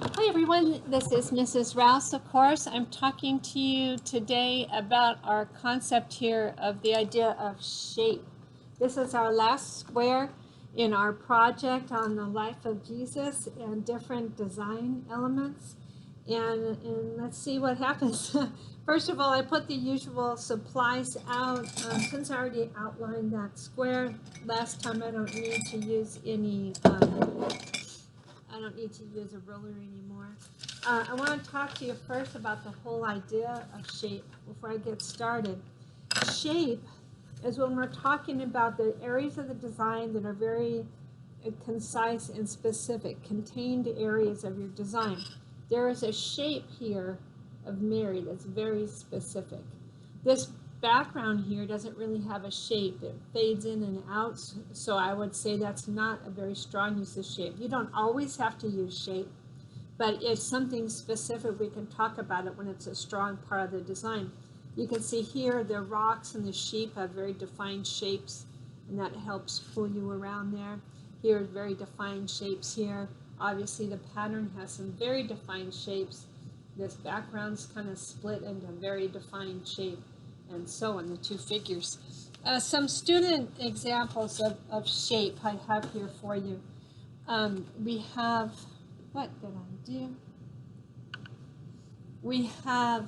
Hi everyone, this is Mrs. Rouse, of course. I'm talking to you today about our concept here of the idea of shape. This is our last square in our project on the life of Jesus and different design elements. And let's see what happens. First of all, I put the usual supplies out. Since I already outlined that square last time, I don't need to use any I don't need to use a ruler anymore. I want to talk to you first about the whole idea of shape before I get started. Shape is when we're talking about the areas of the design that are very concise and specific, contained areas of your design. There is a shape here of Mary that's very specific. This background here doesn't really have a shape. It fades in and out, so I would say that's not a very strong use of shape. You don't always have to use shape, but it's something specific. We can talk about it when it's a strong part of the design. You can see here the rocks and the sheep have very defined shapes, and that helps pull you around there. Here are very defined shapes here. Obviously the pattern has some very defined shapes. This background's kind of split into very defined shape, and so on, the two figures. Some student examples of shape I have here for you. We have, what did I do? We have,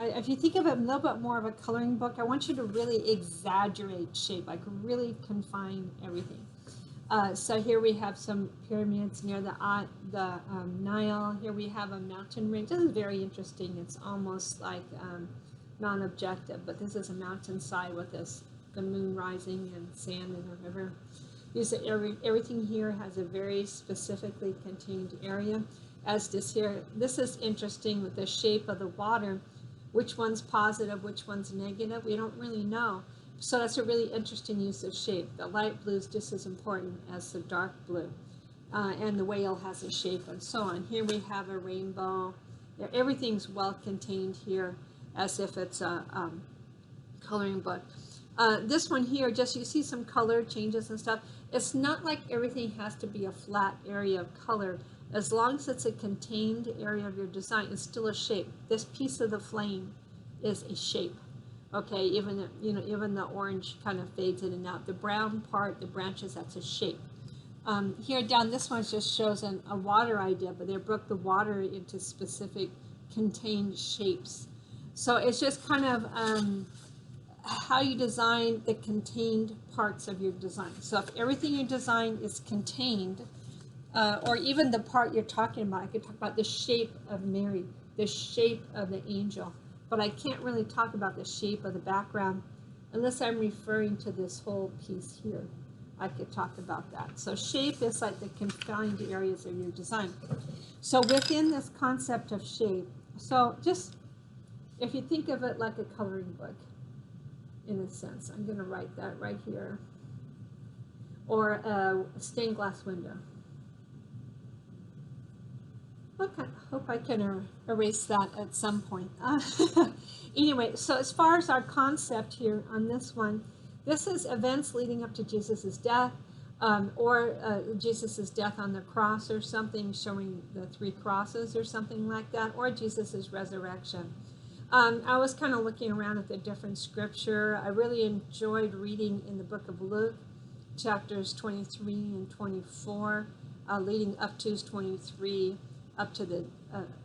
if you think of it a little bit more of a coloring book, I want you to really exaggerate shape, like really confine everything. So here we have some pyramids near the Nile. Here we have a mountain range. This is very interesting. It's almost like non-objective, but this is a mountainside with the moon rising and sand in the river. Everything here has a very specifically contained area. As this here, this is interesting with the shape of the water. Which one's positive, which one's negative? We don't really know. So that's a really interesting use of shape. The light blue is just as important as the dark blue. And the whale has a shape and so on. Here we have a rainbow. Everything's well contained here as if it's a coloring book. This one here, just you see some color changes and stuff. It's not like everything has to be a flat area of color. As long as it's a contained area of your design, it's still a shape. This piece of the flame is a shape. Okay, even the orange kind of fades in and out. The brown part, the branches, that's a shape. Here down, this one just shows a water idea, but they broke the water into specific contained shapes. So it's just kind of how you design the contained parts of your design. So if everything you design is contained, or even the part you're talking about, I could talk about the shape of Mary, the shape of the angel, but I can't really talk about the shape of the background unless I'm referring to this whole piece here. I could talk about that. So shape is like the confined areas of your design. So within this concept of shape, so just if you think of it like a coloring book, in a sense, I'm going to write that right here, or a stained glass window. Okay, hope I can erase that at some point. Anyway, so as far as our concept here on this one, this is events leading up to Jesus's death, or Jesus's death on the cross or something, showing the 3 crosses or something like that, or Jesus's resurrection. I was kind of looking around at the different scripture. I really enjoyed reading in the book of Luke, chapters 23 and 24, leading up to 23, up to the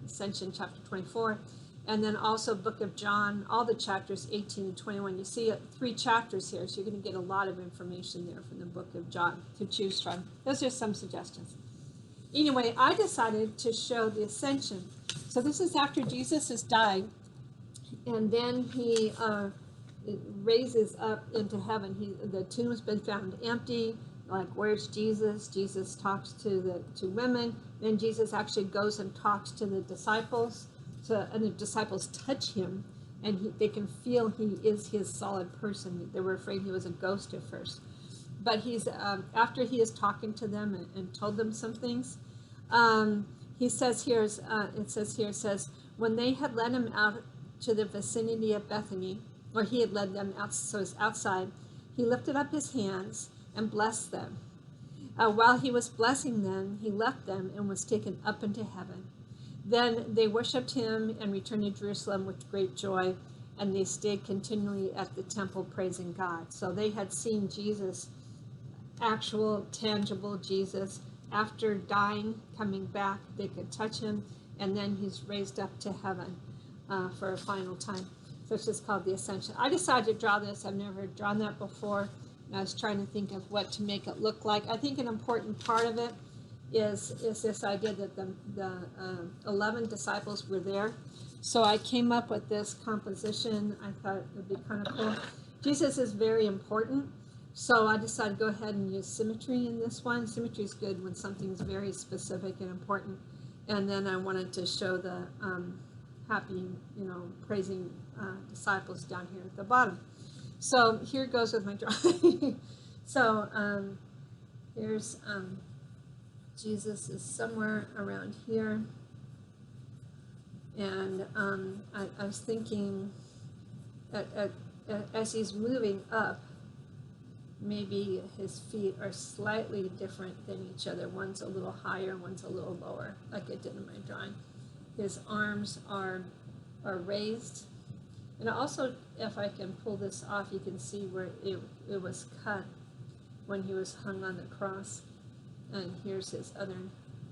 Ascension, chapter 24, and then also book of John, all the chapters 18 and 21. You see 3 chapters here, so you're going to get a lot of information there from the book of John to choose from. Those are some suggestions. Anyway, I decided to show the Ascension. So this is after Jesus has died, and then he raises up into heaven. The tomb's been found empty. Like, where's Jesus? Jesus talks to women. Then Jesus actually goes and talks to the disciples. And the disciples touch him, and they can feel he is his solid person. They were afraid he was a ghost at first. But he's after he is talking to them and told them some things, he says here, it says, when they had led him out to the vicinity of Bethany, or he had led them out, so it's outside, he lifted up his hands and blessed them. While he was blessing them, he left them and was taken up into heaven. Then they worshipped him and returned to Jerusalem with great joy, and they stayed continually at the temple praising God. So they had seen Jesus, actual, tangible Jesus, after dying, coming back. They could touch him, and then he's raised up to heaven for a final time. So it's just called the Ascension. I decided to draw this. I've never drawn that before. And I was trying to think of what to make it look like. I think an important part of it is this idea that the 11 disciples were there. So I came up with this composition. I thought it would be kind of cool. Jesus is very important. So I decided to go ahead and use symmetry in this one. Symmetry is good when something's very specific and important. And then I wanted to show the happy, praising disciples down here at the bottom. So here goes with my drawing. So here's Jesus is somewhere around here. And I was thinking as he's moving up, maybe his feet are slightly different than each other. One's a little higher, one's a little lower, like I did in my drawing. His arms are raised. And also, if I can pull this off, you can see where it was cut when he was hung on the cross. And here's his other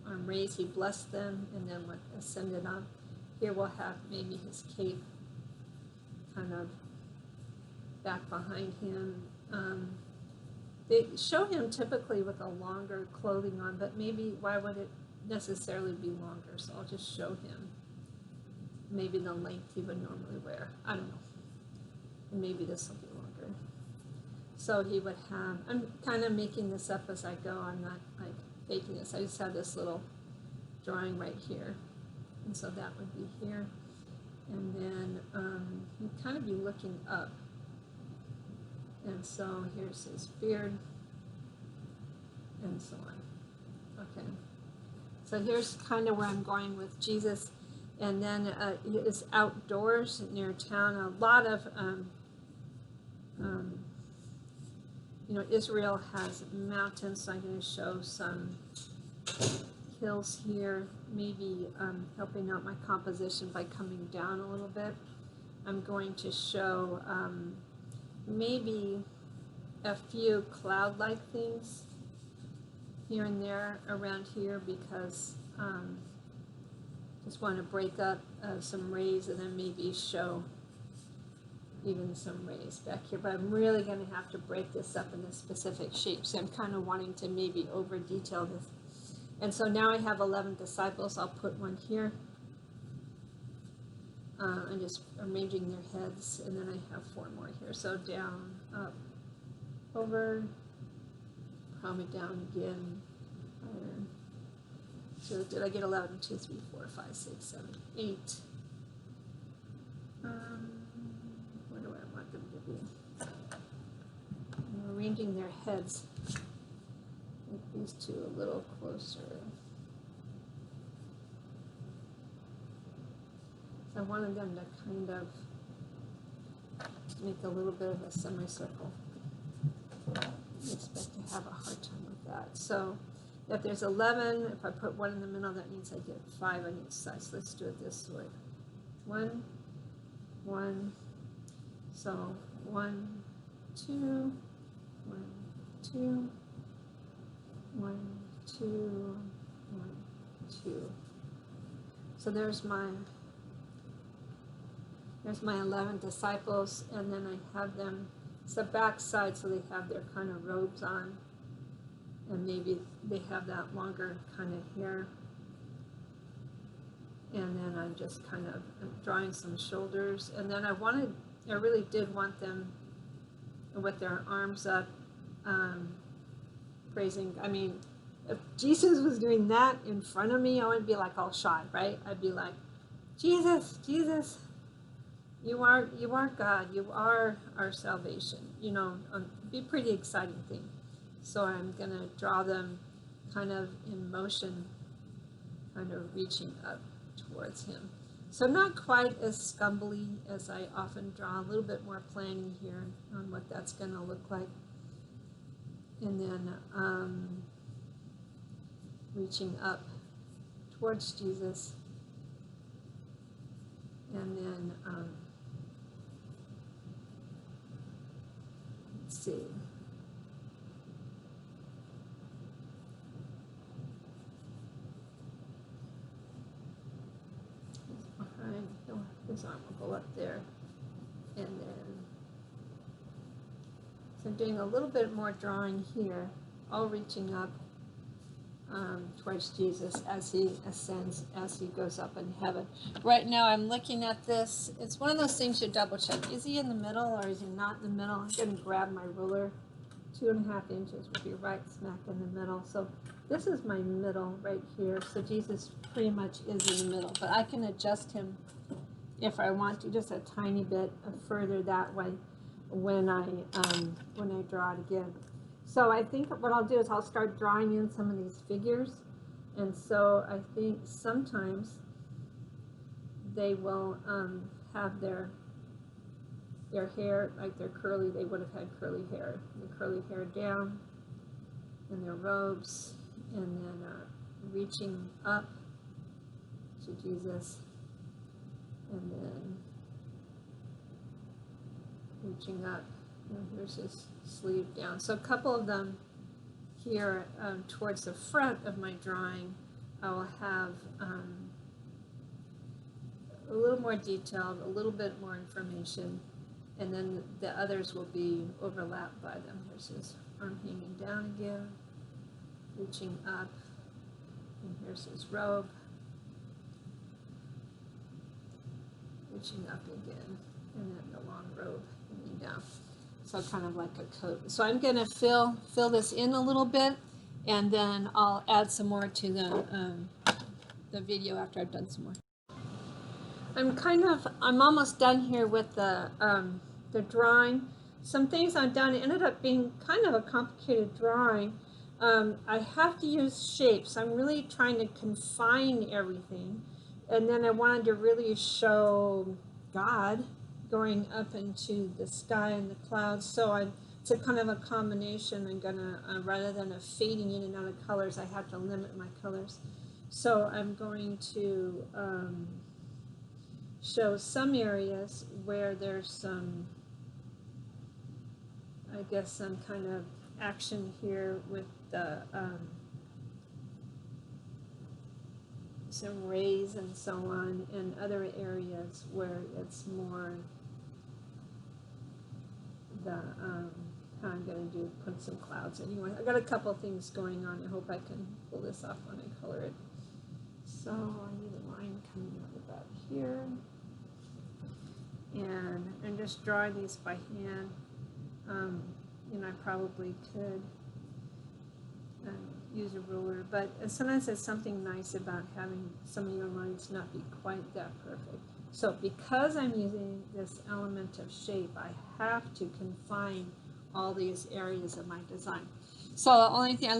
arm raised. He blessed them and then ascended up. Here we'll have maybe his cape kind of back behind him. They show him typically with a longer clothing on, but maybe why would it necessarily be longer? So I'll just show him maybe the length he would normally wear. I don't know. And maybe this will be longer. So he would have, I'm kind of making this up as I go. I'm not like faking this. I just have this little drawing right here. And so that would be here. And then you'd kind of be looking up. And so here's his beard, and so on. Okay. So here's kind of where I'm going with Jesus. And then it's outdoors near town. A lot of, Israel has mountains, so I'm going to show some hills here, maybe helping out my composition by coming down a little bit. I'm going to show maybe a few cloud-like things here and there around here because just want to break up some rays and then maybe show even some rays back here. But I'm really going to have to break this up into specific shapes. So I'm kind of wanting to maybe over-detail this. And so now I have 11 disciples. I'll put one here. I'm just arranging their heads, and then I have 4 more here. So down, up, over, probably down again, higher. So did I get 11? 2, 3, 4, 5, 6, 7, 8. Where do I want them to be? I'm arranging their heads. Make these two a little closer. I wanted them to kind of make a little bit of a semicircle. I expect to have a hard time with that. So if there's 11, if I put 1 in the middle, that means I get 5 on each side. So let's do it this way. 1, 1. So 1, 2, 1, 2, 1, 2, 1, 2. So there's my 11 disciples, and then I have them, it's the back side, so they have their kind of robes on, and maybe they have that longer kind of hair. And then I'm just kind of drawing some shoulders, and then I really did want them with their arms up, praising. I mean, if Jesus was doing that in front of me, I wouldn't be like all shy, right? I'd be like, Jesus, Jesus. You are God. You are our salvation. Be a pretty exciting thing. So I'm going to draw them kind of in motion, kind of reaching up towards him. So not quite as scumbly as I often draw. A little bit more planning here on what that's going to look like. And then reaching up towards Jesus. And then, let's see. He's behind, his arm will go up there. And then, so I'm doing a little bit more drawing here, all reaching up towards Jesus as he ascends, as he goes up in heaven. Right now I'm looking at this. It's one of those things you double check. Is he in the middle or is he not in the middle? I'm going to grab my ruler. 2.5 inches would be right smack in the middle. So this is my middle right here. So Jesus pretty much is in the middle, but I can adjust him if I want to, just a tiny bit further that way when I draw it again. So I think what I'll do is I'll start drawing in some of these figures. And so I think sometimes they will have their hair, like they're curly, they would have had curly hair. The curly hair down in their robes, and then reaching up to Jesus, and then reaching up. And here's his sleeve down. So a couple of them here towards the front of my drawing, I will have a little more detailed, a little bit more information, and then the others will be overlapped by them. Here's his arm hanging down again, reaching up, and here's his robe, reaching up again, and then the long robe hanging down. So kind of like a coat. So I'm going to fill this in a little bit, and then I'll add some more to the video after I've done some more. I'm almost done here with the drawing. Some things I've done, it ended up being kind of a complicated drawing. I have to use shapes. I'm really trying to confine everything, and then I wanted to really show God going up into the sky and the clouds. So it's a kind of a combination. I'm gonna, rather than a fading in and out of colors, I have to limit my colors. So I'm going to show some areas where there's some, I guess, some kind of action here with the some rays and so on, and other areas where it's more the how I'm going to put some clouds. Anyway, I got a couple things going on. I hope I can pull this off when I color it. So I need a line coming out about here, and I'm just drawing these by hand. I probably could use a ruler, but sometimes there's something nice about having some of your lines not be quite that perfect. So because I'm using this element of shape, I have to confine all these areas of my design. So the only thing, I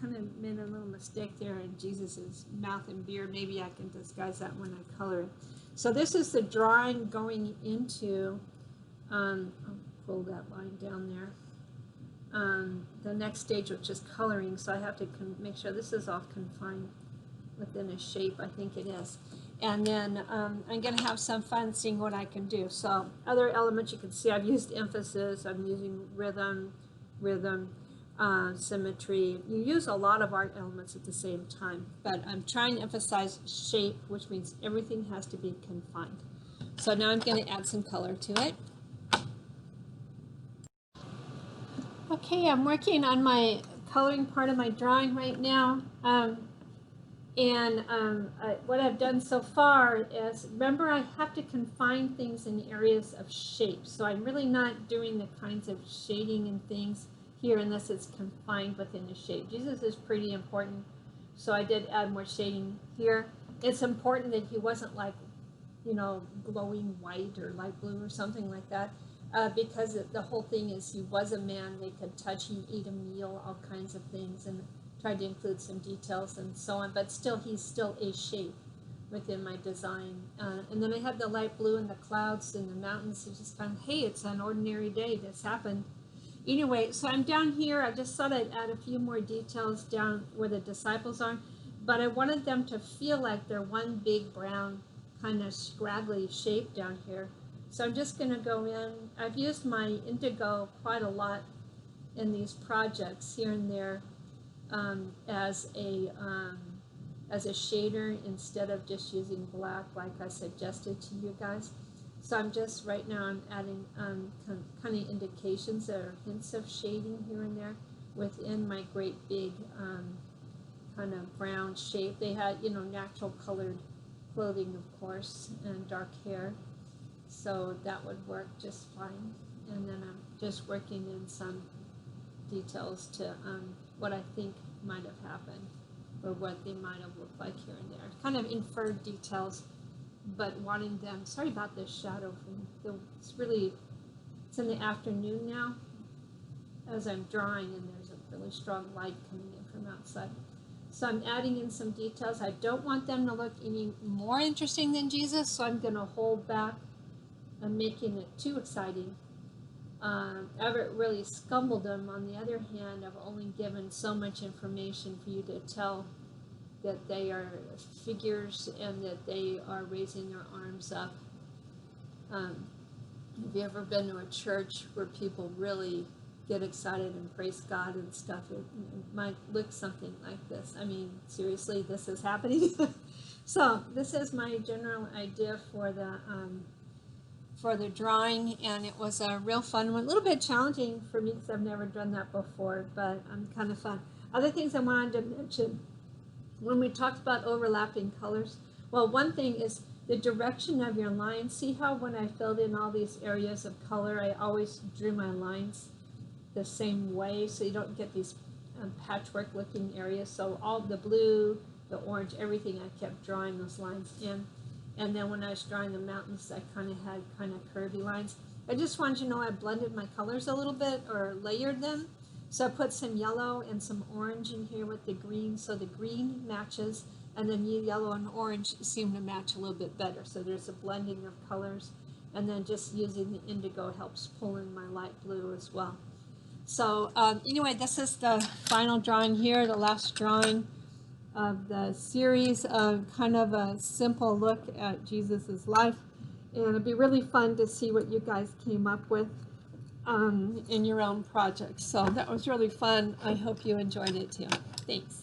kind of made a little mistake there in Jesus's mouth and beard. Maybe I can disguise that when I color it. So this is the drawing going into, I'll pull that line down there. The next stage, which is coloring, so I have to make sure this is all confined within a shape. I think it is. And then I'm going to have some fun seeing what I can do. So other elements you can see, I've used emphasis, I'm using rhythm, symmetry. You use a lot of art elements at the same time, but I'm trying to emphasize shape, which means everything has to be confined. So now I'm going to add some color to it. Okay, I'm working on my coloring part of my drawing right now. What I've done so far is, remember, I have to confine things in areas of shape. So I'm really not doing the kinds of shading and things here unless it's confined within the shape. Jesus is pretty important, so I did add more shading here. It's important that he wasn't like, glowing white or light blue or something like that. Because the whole thing is he was a man they could touch, he eat a meal, all kinds of things, and tried to include some details and so on, but still he's still a shape within my design. And then I had the light blue and the clouds and the mountains. It's just kind of, hey, it's an ordinary day, this happened. Anyway, so I'm down here. I just thought I'd add a few more details down where the disciples are, but I wanted them to feel like they're one big brown kind of scraggly shape down here. So I'm just going to go in. I've used my indigo quite a lot in these projects here and there as a shader instead of just using black like I suggested to you guys. So I'm just, right now I'm adding kind of indications or hints of shading here and there within my great big kind of brown shape. They had, you know, natural colored clothing, of course, and dark hair. So that would work just fine. And then I'm just working in some details to what I think might have happened or what they might have looked like here and there. Kind of inferred details, but wanting them, sorry about this shadow from it's in the afternoon now as I'm drawing, and there's a really strong light coming in from outside. So I'm adding in some details. I don't want them to look any more interesting than Jesus, so I'm going to hold back and making it too exciting. Everett really scumbled them. On the other hand, I've only given so much information for you to tell that they are figures and that they are raising their arms up. Have you ever been to a church where people really get excited and praise God and stuff? It might look something like this. I mean, seriously, this is happening. So this is my general idea for the drawing, and it was a real fun one. A little bit challenging for me because I've never done that before, but kind of fun. Other things I wanted to mention when we talked about overlapping colors. Well, one thing is the direction of your lines. See how when I filled in all these areas of color, I always drew my lines the same way so you don't get these patchwork looking areas. So all the blue, the orange, everything, I kept drawing those lines in. And then when I was drawing the mountains, I kind of had kind of curvy lines. I just wanted you to know I blended my colors a little bit or layered them. So I put some yellow and some orange in here with the green, so the green matches, and then yellow and orange seem to match a little bit better. So there's a blending of colors, and then just using the indigo helps pull in my light blue as well. So anyway, this is the final drawing here, the last drawing of the series, of kind of a simple look at Jesus's life. And it'd be really fun to see what you guys came up with in your own projects. So that was really fun. I hope you enjoyed it too. Thanks.